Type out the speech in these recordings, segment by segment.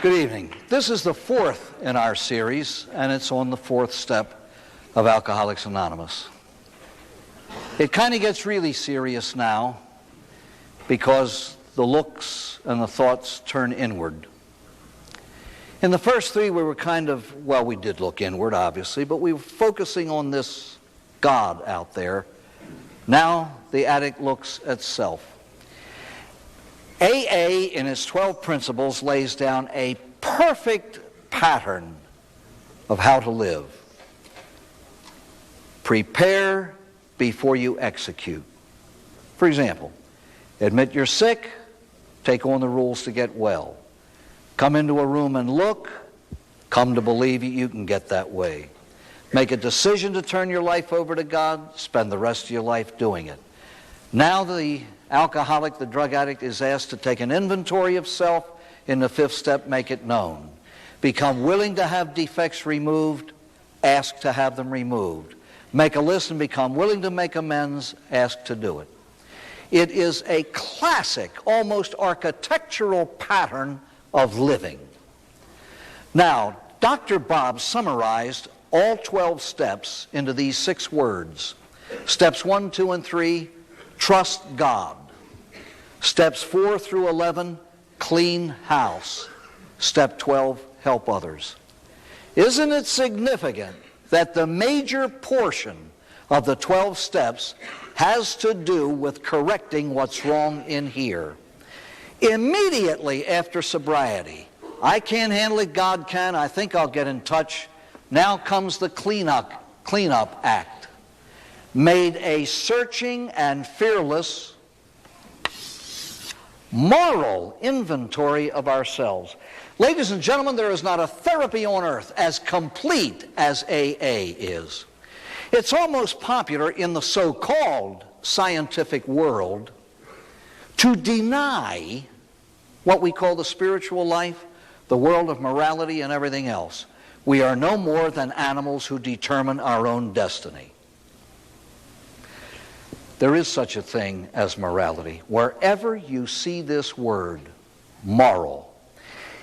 Good evening. This is the fourth in our series, and it's on the fourth step of Alcoholics Anonymous. It kind of gets really serious now because the looks and the thoughts turn inward. In the first three, we were we did look inward, obviously, but we were focusing on this God out there. Now the addict looks at self. AA, in its 12 principles, lays down a perfect pattern of how to live. Prepare before you execute. For example, admit you're sick, take on the rules to get well. Come into a room and look, come to believe you can get that way. Make a decision to turn your life over to God, spend the rest of your life doing it. Now the alcoholic, the drug addict, is asked to take an inventory of self. In the fifth step, make it known. Become willing to have defects removed, ask to have them removed. Make a list and become willing to make amends, ask to do it. It is a classic, almost architectural pattern of living. Now, Dr. Bob summarized all 12 steps into these 6 words. Steps 1, 2, and 3, trust God. Steps 4 through 11, clean house. Step 12, help others. Isn't it significant that the major portion of the 12 steps has to do with correcting what's wrong in here? Immediately after sobriety, I can't handle it, God can, I think I'll get in touch. Now comes the cleanup act. Made a searching and fearless moral inventory of ourselves. Ladies and gentlemen, there is not a therapy on earth as complete as AA is. It's almost popular in the so-called scientific world to deny what we call the spiritual life, the world of morality and everything else. We are no more than animals who determine our own destiny. There is such a thing as morality. Wherever you see this word, moral,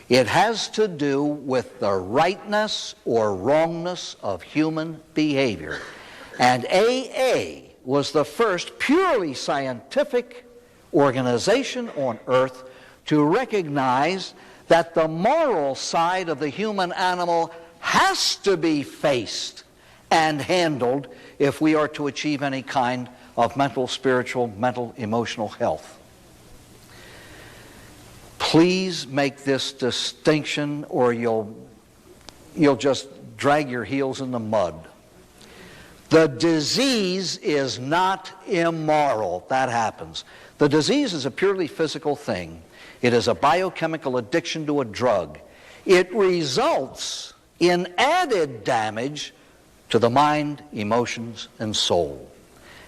it has to do with the rightness or wrongness of human behavior. And AA was the first purely scientific organization on earth to recognize that the moral side of the human animal has to be faced and handled if we are to achieve any kind of mental, spiritual, mental, emotional health. Please make this distinction or you'll just drag your heels in the mud. The disease is not immoral. That happens. The disease is a purely physical thing. It is a biochemical addiction to a drug. It results in added damage to the mind, emotions, and soul.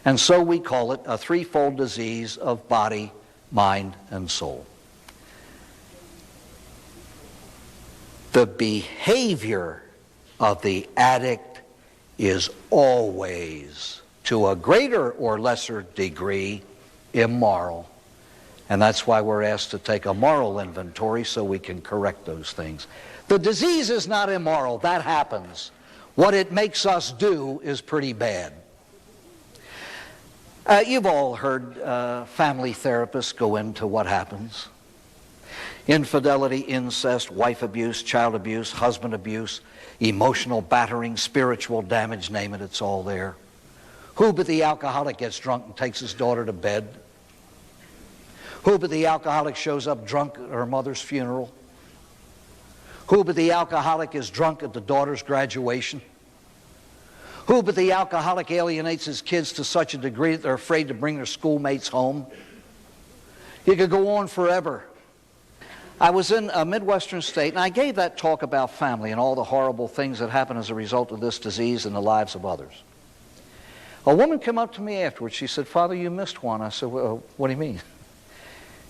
And so we call it a threefold disease of body, mind, and soul. The behavior of the addict is always, to a greater or lesser degree, immoral. And that's why we're asked to take a moral inventory so we can correct those things. The disease is not immoral. That happens. What it makes us do is pretty bad. You've all heard family therapists go into what happens. Infidelity, incest, wife abuse, child abuse, husband abuse, emotional battering, spiritual damage, name it, it's all there. Who but the alcoholic gets drunk and takes his daughter to bed? Who but the alcoholic shows up drunk at her mother's funeral? Who but the alcoholic is drunk at the daughter's graduation? Who but the alcoholic alienates his kids to such a degree that they're afraid to bring their schoolmates home? You could go on forever. I was in a Midwestern state, and I gave that talk about family and all the horrible things that happen as a result of this disease in the lives of others. A woman came up to me afterwards. She said, "Father, you missed one." I said, "Well, what do you mean?"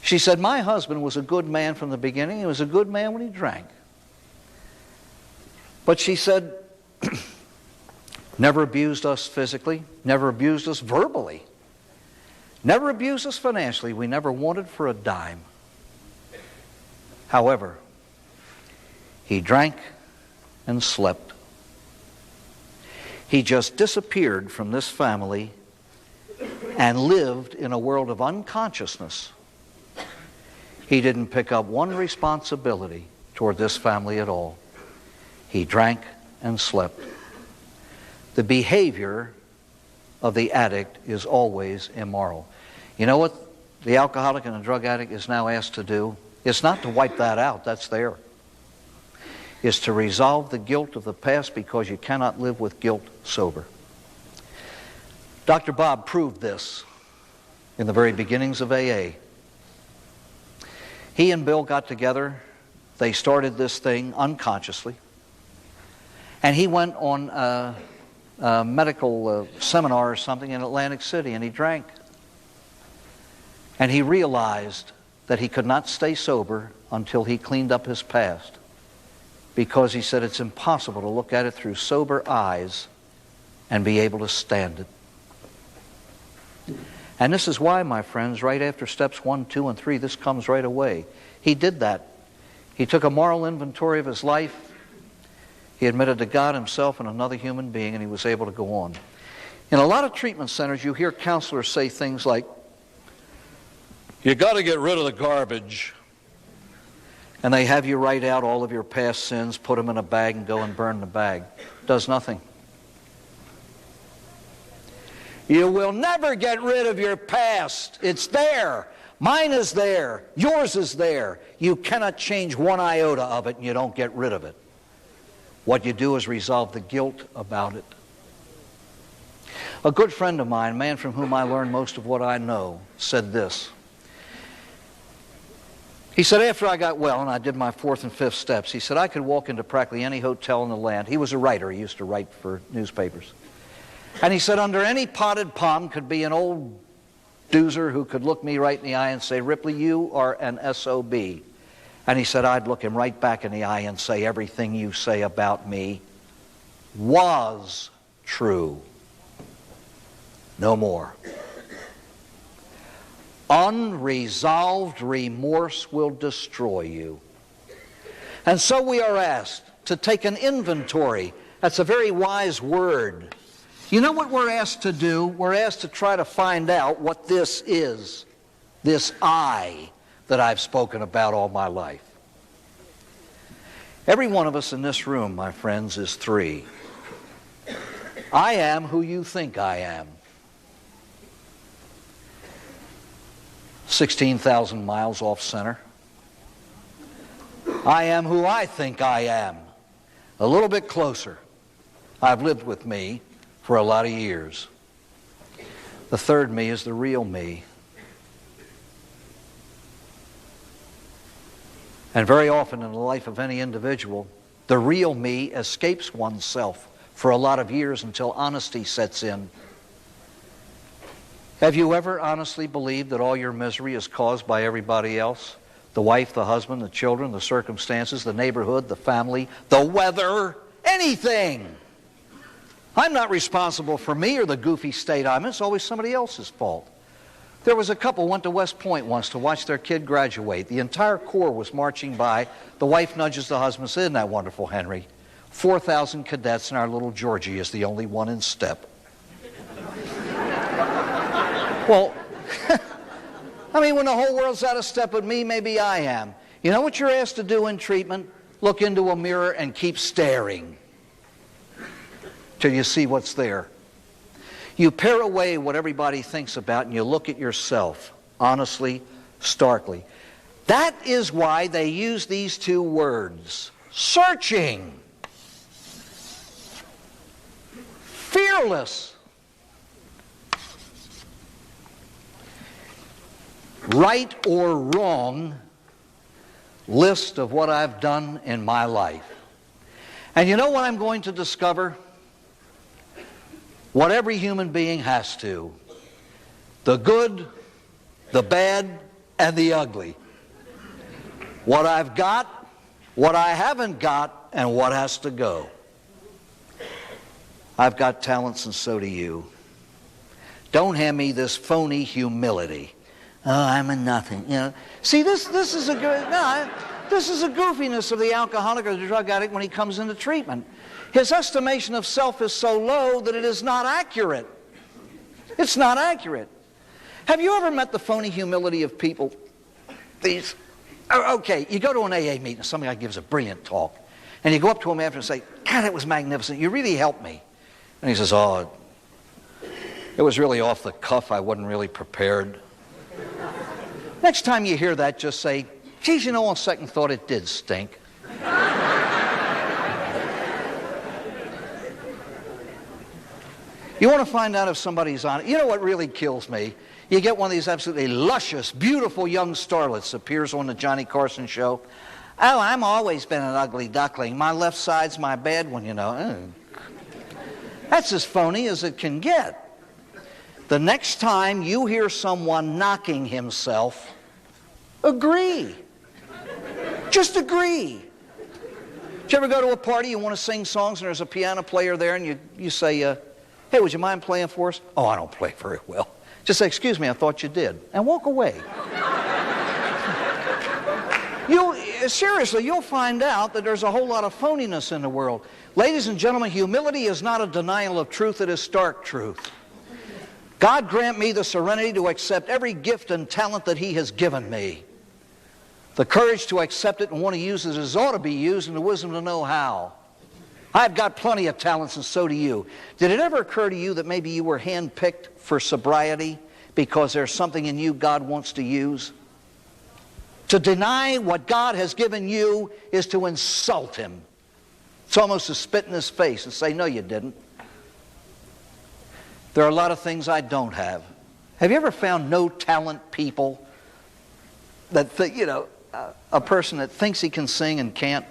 She said, "My husband was a good man from the beginning. He was a good man when he drank. But," she said, "never abused us physically, never abused us verbally, never abused us financially. We never wanted for a dime. However, He drank and slept. He just disappeared from this family and lived in a world of unconsciousness. He didn't pick up one responsibility toward this family at all. He drank and slept. The behavior of the addict is always immoral. You know what the alcoholic and the drug addict is now asked to do? It's not to wipe that out, that's there. It's to resolve the guilt of the past, because you cannot live with guilt sober. Dr. Bob proved this in the very beginnings of AA. He and Bill got together. They started this thing unconsciously. And he went on a medical seminar or something in Atlantic City, and he drank. And he realized that he could not stay sober until he cleaned up his past, because he said it's impossible to look at it through sober eyes and be able to stand it. And this is why, my friends, right after steps 1, 2, and 3, this comes right away. He did that. He took a moral inventory of his life. He admitted to God, himself, and another human being, and he was able to go on. In a lot of treatment centers, you hear counselors say things like, "You got to get rid of the garbage." And they have you write out all of your past sins, put them in a bag, and go and burn the bag. Does nothing. You will never get rid of your past. It's there. Mine is there. Yours is there. You cannot change one iota of it, and you don't get rid of it. What you do is resolve the guilt about it. A good friend of mine, a man from whom I learned most of what I know, said this. He said, after I got well and I did my 4th and 5th steps, he said, I could walk into practically any hotel in the land. He was a writer. He used to write for newspapers. And he said, under any potted palm could be an old doozer who could look me right in the eye and say, "Ripley, you are an SOB. And he said, I'd look him right back in the eye and say, everything you say about me was true. No more. Unresolved remorse will destroy you. And so we are asked to take an inventory. That's a very wise word. You know what we're asked to do? We're asked to try to find out what this is, this I that I've spoken about all my life. Every one of us in this room, my friends, is 3. I am who you think I am. 16,000 miles off center. I am who I think I am. A little bit closer. I've lived with me for a lot of years. The third me is the real me. And very often in the life of any individual, the real me escapes oneself for a lot of years until honesty sets in. Have you ever honestly believed that all your misery is caused by everybody else? The wife, the husband, the children, the circumstances, the neighborhood, the family, the weather, anything. I'm not responsible for me or the goofy state I'm in. It's always somebody else's fault. There was a couple went to West Point once to watch their kid graduate. The entire Corps was marching by. The wife nudges the husband and says, "Isn't that wonderful, Henry? 4,000 cadets and our little Georgie is the only one in step." Well, I mean, when the whole world's out of step with me, maybe I am. You know what you're asked to do in treatment? Look into a mirror and keep staring till you see what's there. You pare away what everybody thinks about and you look at yourself, honestly, starkly. That is why they use these 2 words. Searching. Fearless. Right or wrong list of what I've done in my life. And you know what I'm going to discover? What every human being has to. The good, the bad, and the ugly. What I've got, what I haven't got, and what has to go. I've got talents and so do you. Don't hand me this phony humility. Oh, I'm a nothing. You know. See, this is a good... No, This is the goofiness of the alcoholic or the drug addict when he comes into treatment. His estimation of self is so low that it is not accurate. It's not accurate. Have you ever met the phony humility of people? Okay, you go to an AA meeting, some guy gives a brilliant talk, and you go up to him after and say, God, that was magnificent. You really helped me. And he says, oh, it was really off the cuff. I wasn't really prepared. Next time you hear that, just say, geez, you know, on second thought, it did stink. You want to find out if somebody's on it. You know what really kills me? You get one of these absolutely luscious, beautiful young starlets appears on the Johnny Carson show. Oh, I'm always been an ugly duckling. My left side's my bad one, you know. That's as phony as it can get. The next time you hear someone knocking himself, agree. Just agree. Did you ever go to a party, you want to sing songs, and there's a piano player there, and you say, hey, would you mind playing for us? Oh, I don't play very well. Just say, excuse me, I thought you did, and walk away. Seriously, you'll find out that there's a whole lot of phoniness in the world. Ladies and gentlemen, humility is not a denial of truth, it is stark truth. God grant me the serenity to accept every gift and talent that He has given me. The courage to accept it and want to use it as it ought to be used, and the wisdom to know how. I've got plenty of talents, and so do you. Did it ever occur to you that maybe you were handpicked for sobriety because there's something in you God wants to use? To deny what God has given you is to insult Him. It's almost to spit in His face and say, no, you didn't. There are a lot of things I don't have. Have you ever found no talent people that, a person that thinks he can sing and can't?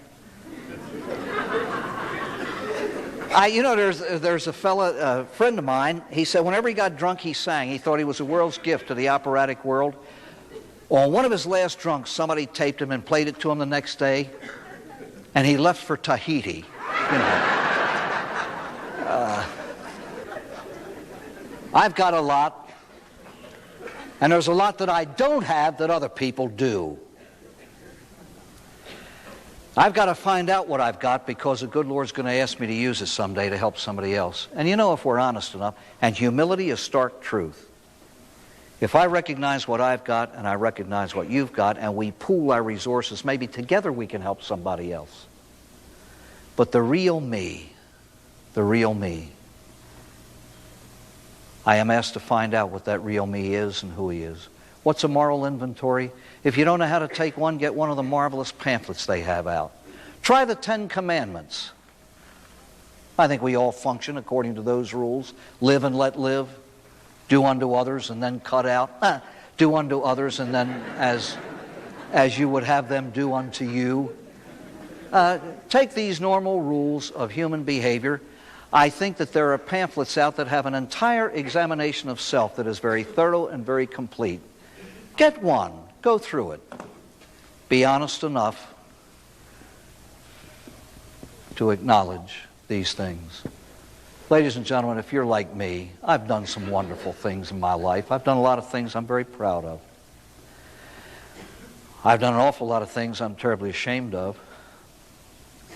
There's a friend of mine, he said whenever he got drunk, he sang. He thought he was the world's gift to the operatic world. On one of his last drunks, somebody taped him and played it to him the next day, and he left for Tahiti. I've got a lot, and there's a lot that I don't have that other people do. I've got to find out what I've got because the good Lord's going to ask me to use it someday to help somebody else. And if we're honest enough, and humility is stark truth. If I recognize what I've got and I recognize what you've got and we pool our resources, maybe together we can help somebody else. But the real me, I am asked to find out what that real me is and who he is. What's a moral inventory? If you don't know how to take one, get one of the marvelous pamphlets they have out. Try the 10 Commandments. I think we all function according to those rules. Live and let live. Do unto others and then cut out. Do unto others and then as you would have them do unto you. Take these normal rules of human behavior. I think that there are pamphlets out that have an entire examination of self that is very thorough and very complete. Get one. Go through it. Be honest enough to acknowledge these things. Ladies and gentlemen, if you're like me, I've done some wonderful things in my life. I've done a lot of things I'm very proud of. I've done an awful lot of things I'm terribly ashamed of.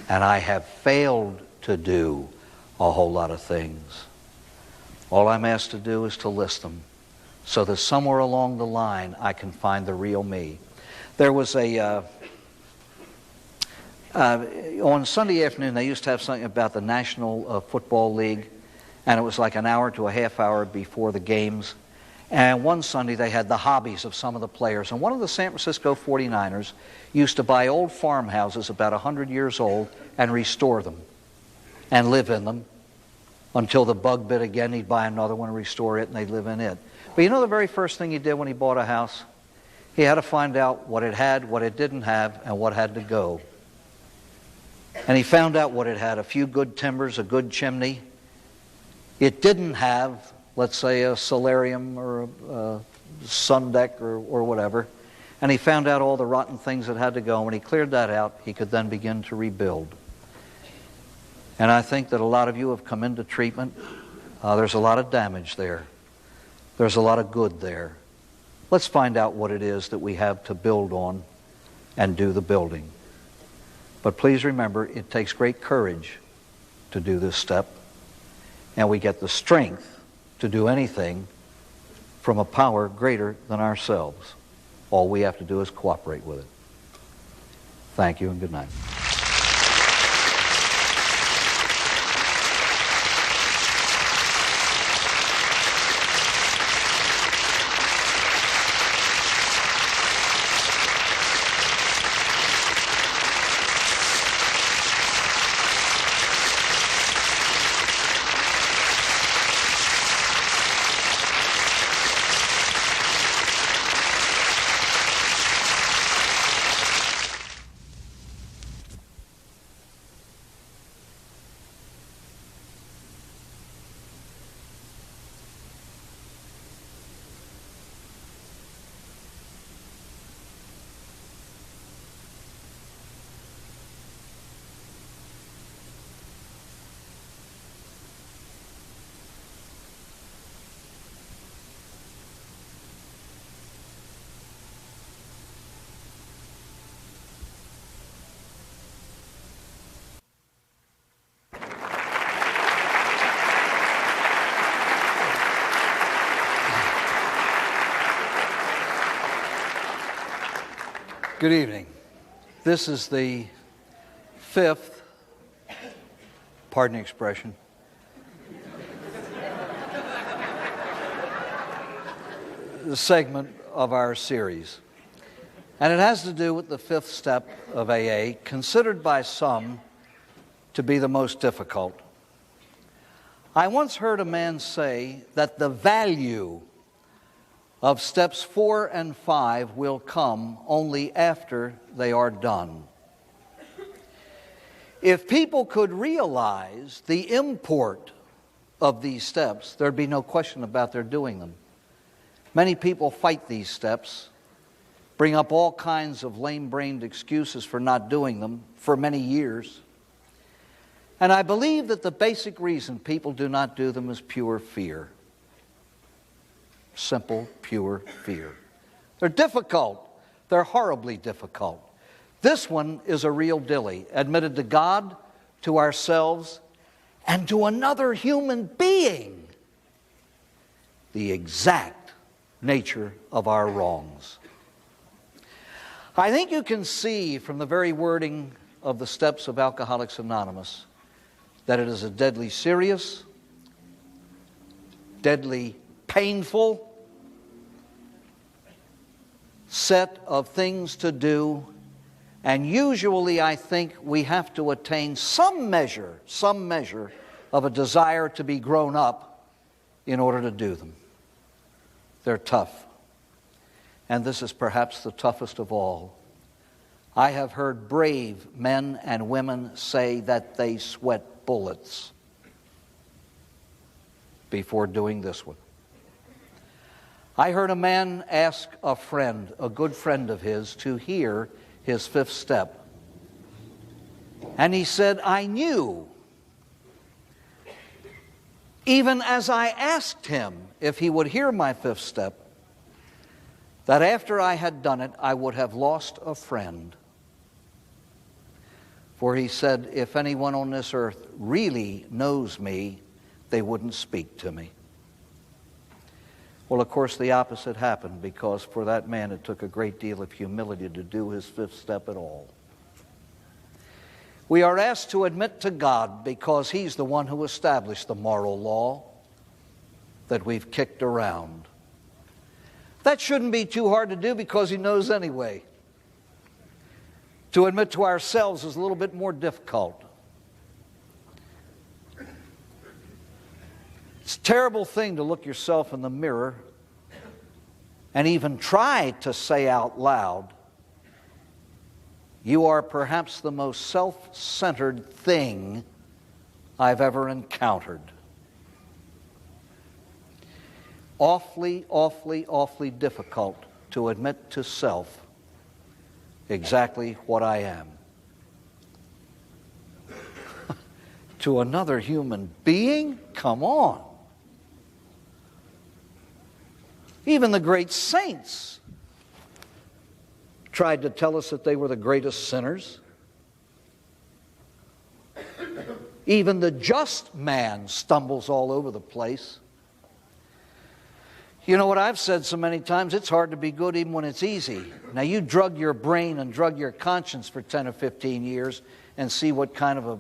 And I have failed to do a whole lot of things. All I'm asked to do is to list them so that somewhere along the line I can find the real me. There was on Sunday afternoon, they used to have something about the National Football League, and it was like an hour to a half hour before the games. And one Sunday, they had the hobbies of some of the players. And one of the San Francisco 49ers used to buy old farmhouses about 100 years old and restore them and live in them until the bug bit again. He'd buy another one and restore it, and they'd live in it. But the very first thing he did when he bought a house? He had to find out what it had, what it didn't have, and what had to go. And he found out what it had: a few good timbers, a good chimney. It didn't have, let's say, a solarium or a sun deck or whatever. And he found out all the rotten things that had to go. And when he cleared that out, he could then begin to rebuild. And I think that a lot of you have come into treatment. There's a lot of damage there. There's a lot of good there. Let's find out what it is that we have to build on and do the building. But please remember, it takes great courage to do this step, and we get the strength to do anything from a power greater than ourselves. All we have to do is cooperate with it. Thank you and good night. Good evening. This is the fifth, pardon the expression, segment of our series. And it has to do with the fifth step of AA, considered by some to be the most difficult. I once heard a man say that the value of steps 4 and 5 will come only after they are done. If people could realize the import of these steps, there'd be no question about their doing them. Many people fight these steps, bring up all kinds of lame-brained excuses for not doing them for many years. And I believe that the basic reason people do not do them is pure fear. Simple, pure fear. They're difficult. They're horribly difficult. This one is a real dilly, admitted to God, to ourselves, and to another human being. The exact nature of our wrongs. I think you can see from the very wording of the steps of Alcoholics Anonymous that it is a deadly serious, deadly painful set of things to do, and usually I think we have to attain some measure of a desire to be grown up in order to do them. They're tough, and this is perhaps the toughest of all. I have heard brave men and women say that they sweat bullets before doing this one. I heard a man ask a friend, a good friend of his, to hear his fifth step. And he said, I knew, even as I asked him if he would hear my fifth step, that after I had done it, I would have lost a friend. For he said, if anyone on this earth really knows me, they wouldn't speak to me. Well, of course, the opposite happened, because for that man it took a great deal of humility to do his fifth step at all. We are asked to admit to God, because He's the one who established the moral law that we've kicked around. That shouldn't be too hard to do, because He knows anyway. To admit to ourselves is a little bit more difficult. It's a terrible thing to look yourself in the mirror and even try to say out loud, you are perhaps the most self-centered thing I've ever encountered. Awfully, awfully, awfully difficult to admit to self exactly what I am. To another human being? Come on. Even the great saints tried to tell us that they were the greatest sinners. Even the just man stumbles all over the place. You know what I've said so many times? It's hard to be good even when it's easy. Now, you drug your brain and drug your conscience for 10 or 15 years and see what kind of a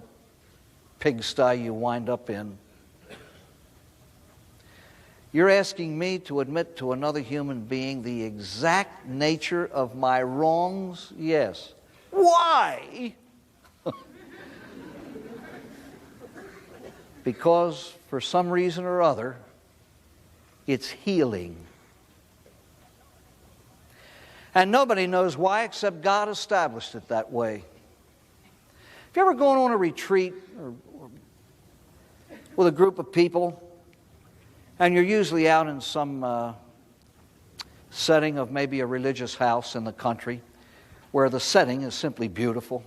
pigsty you wind up in. You're asking me to admit to another human being the exact nature of my wrongs? Yes. Why? Because for some reason or other, it's healing. And nobody knows why except God established it that way. If you're ever going on a retreat or with a group of people, and you're usually out in some setting of maybe a religious house in the country where the setting is simply beautiful,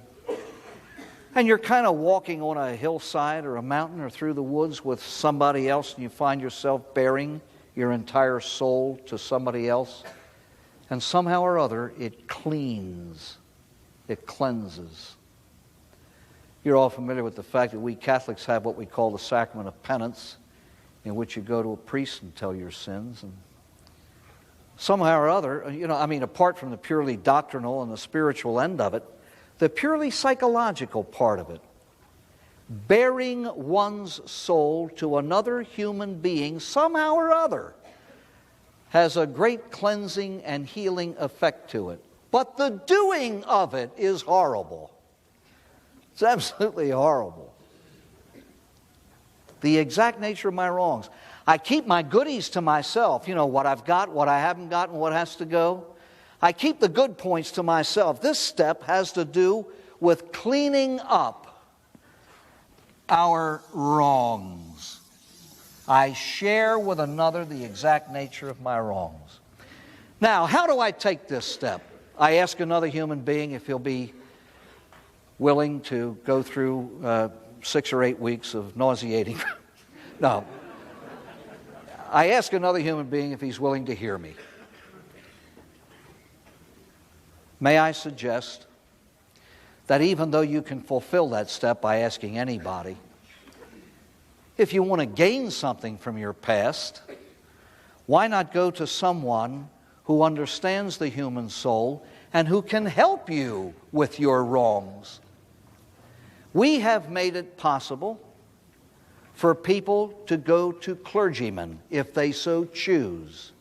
and you're kind of walking on a hillside or a mountain or through the woods with somebody else, and you find yourself bearing your entire soul to somebody else, and somehow or other it cleans, it cleanses. You're all familiar with the fact that we Catholics have what we call the sacrament of penance, in which you go to a priest and tell your sins. And somehow or other, apart from the purely doctrinal and the spiritual end of it, the purely psychological part of it, bearing one's soul to another human being somehow or other, has a great cleansing and healing effect to it. But the doing of it is horrible. It's absolutely horrible. The exact nature of my wrongs. I keep my goodies to myself. You know, what I've got, what I haven't got, and what has to go. I keep the good points to myself. This step has to do with cleaning up our wrongs. I share with another the exact nature of my wrongs. Now, how do I take this step? I ask another human being if he'll be willing to go through 6 or 8 weeks of nauseating. No. I ask another human being if he's willing to hear me. May I suggest that even though you can fulfill that step by asking anybody, if you want to gain something from your past, why not go to someone who understands the human soul and who can help you with your wrongs? We have made it possible for people to go to clergymen if they so choose.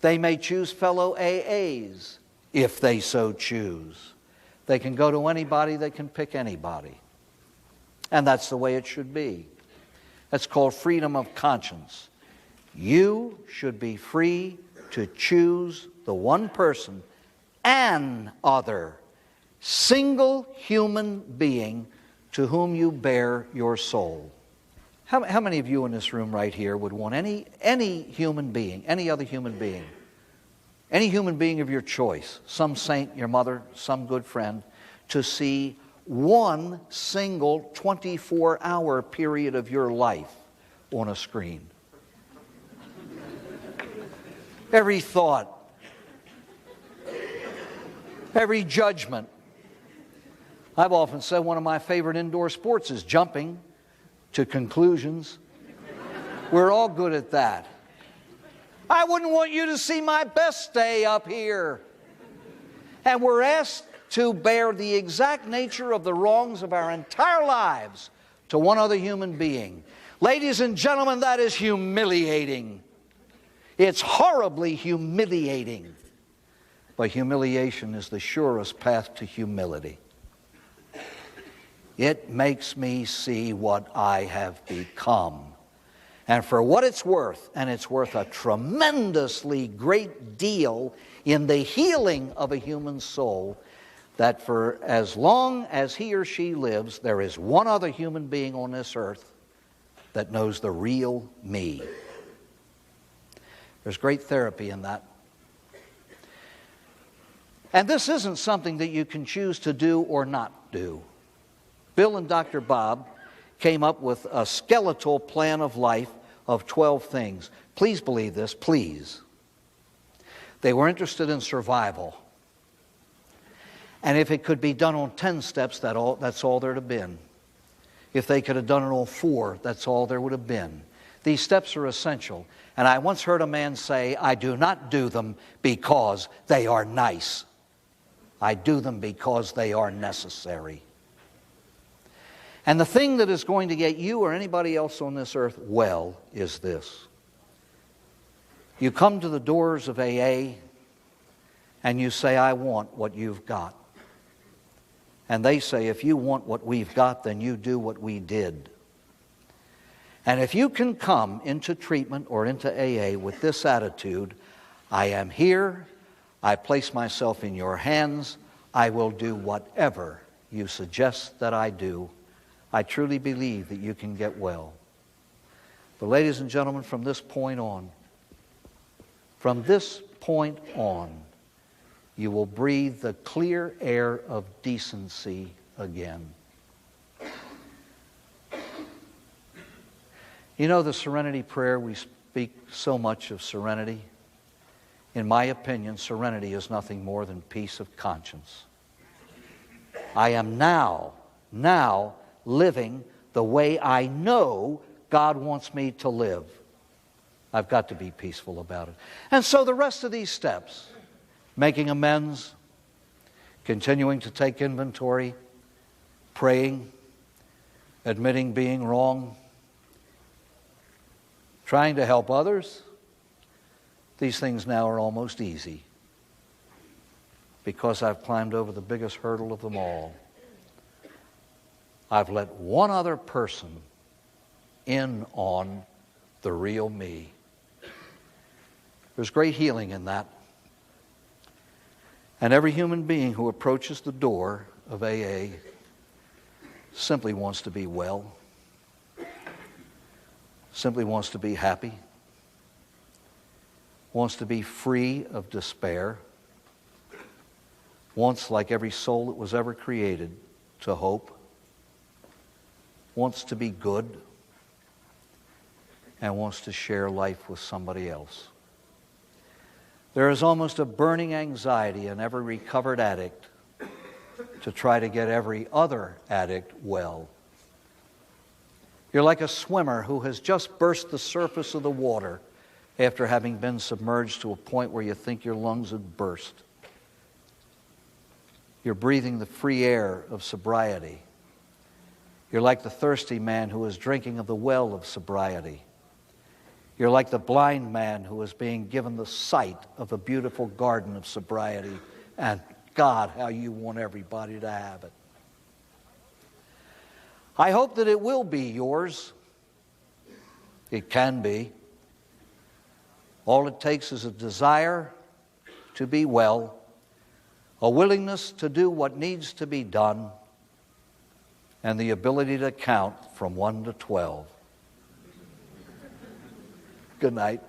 They may choose fellow AAs if they so choose. They can go to anybody, they can pick anybody. And that's the way it should be. That's called freedom of conscience. You should be free to choose the one person, an other, single human being to whom you bear your soul. How many of you in this room right here would want any human being, any other human being, any human being of your choice, some saint, your mother, some good friend, to see one single 24-hour period of your life on a screen? Every thought, every judgment. I've often said one of my favorite indoor sports is jumping to conclusions. We're all good at that. I wouldn't want you to see my best day up here. And we're asked to bear the exact nature of the wrongs of our entire lives to one other human being. Ladies and gentlemen, that is humiliating. It's horribly humiliating. But humiliation is the surest path to humility. It makes me see what I have become. And for what it's worth, and it's worth a tremendously great deal in the healing of a human soul, that for as long as he or she lives, there is one other human being on this earth that knows the real me. There's great therapy in that. And this isn't something that you can choose to do or not do. Bill and Dr. Bob came up with a skeletal plan of life of 12 things. Please believe this, please. They were interested in survival. And if it could be done on 10 steps, that's all there'd have been. If they could have done it on 4, that's all there would have been. These steps are essential. And I once heard a man say, I do not do them because they are nice. I do them because they are necessary. And the thing that is going to get you or anybody else on this earth well is this. You come to the doors of AA and you say, I want what you've got. And they say, if you want what we've got, then you do what we did. And if you can come into treatment or into AA with this attitude, I am here, I place myself in your hands, I will do whatever you suggest that I do, I truly believe that you can get well. But ladies and gentlemen, from this point on, you will breathe the clear air of decency again. You know the serenity prayer, we speak so much of serenity. In my opinion, serenity is nothing more than peace of conscience. I am now living the way I know God wants me to live. I've got to be peaceful about it. And so the rest of these steps, making amends, continuing to take inventory, praying, admitting being wrong, trying to help others, these things now are almost easy because I've climbed over the biggest hurdle of them all. I've let one other person in on the real me. There's great healing in that. And every human being who approaches the door of AA simply wants to be well, simply wants to be happy, wants to be free of despair, wants, like every soul that was ever created, to hope, wants to be good, and wants to share life with somebody else. There is almost a burning anxiety in every recovered addict to try to get every other addict well. You're like a swimmer who has just burst the surface of the water after having been submerged to a point where you think your lungs would burst. You're breathing the free air of sobriety. You're like the thirsty man who is drinking of the well of sobriety. You're like the blind man who is being given the sight of the beautiful garden of sobriety. And God, how you want everybody to have it. I hope that it will be yours. It can be. All it takes is a desire to be well, a willingness to do what needs to be done, and the ability to count from 1 to 12. Good night.